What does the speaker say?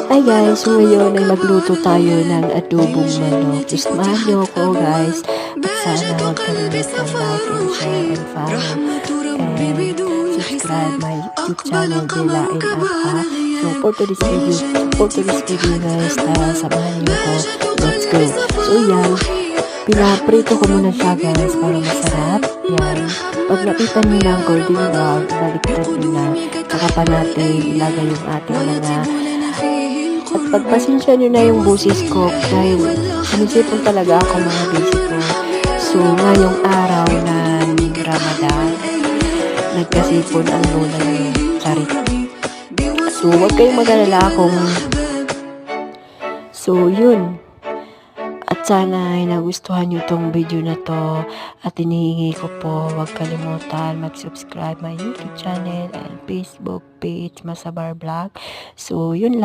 Hi guys, so ngayon ay magluto tayo ng adobong manok. Samahan niyo ako guys. At sana huwag kalimutan like and share and follow and subscribe my YouTube channel Belain Up ha. So for today's video guys, samahan niyo ako. Let's go. So yan, pinaprito ko muna siya guys para masarap. Yan. Pag nakita niyo na ang golden brown, baliktad niyo na. Saka pa natin ilagay yung ating mga. At pagpasensya nyo na yung busis ko dahil sumisipon talaga ako mga basic ko. So ngayong araw ng Ramadan, nagkasipon ang lola nyo. Charit. So huwag kayong mag-alala kung so yun. At sana ay nagustuhan nyo tong video na to. At hinihingi ko po, huwag kalimutan mag-subscribe my YouTube channel and Facebook page, Masabar Vlog. So yun lang.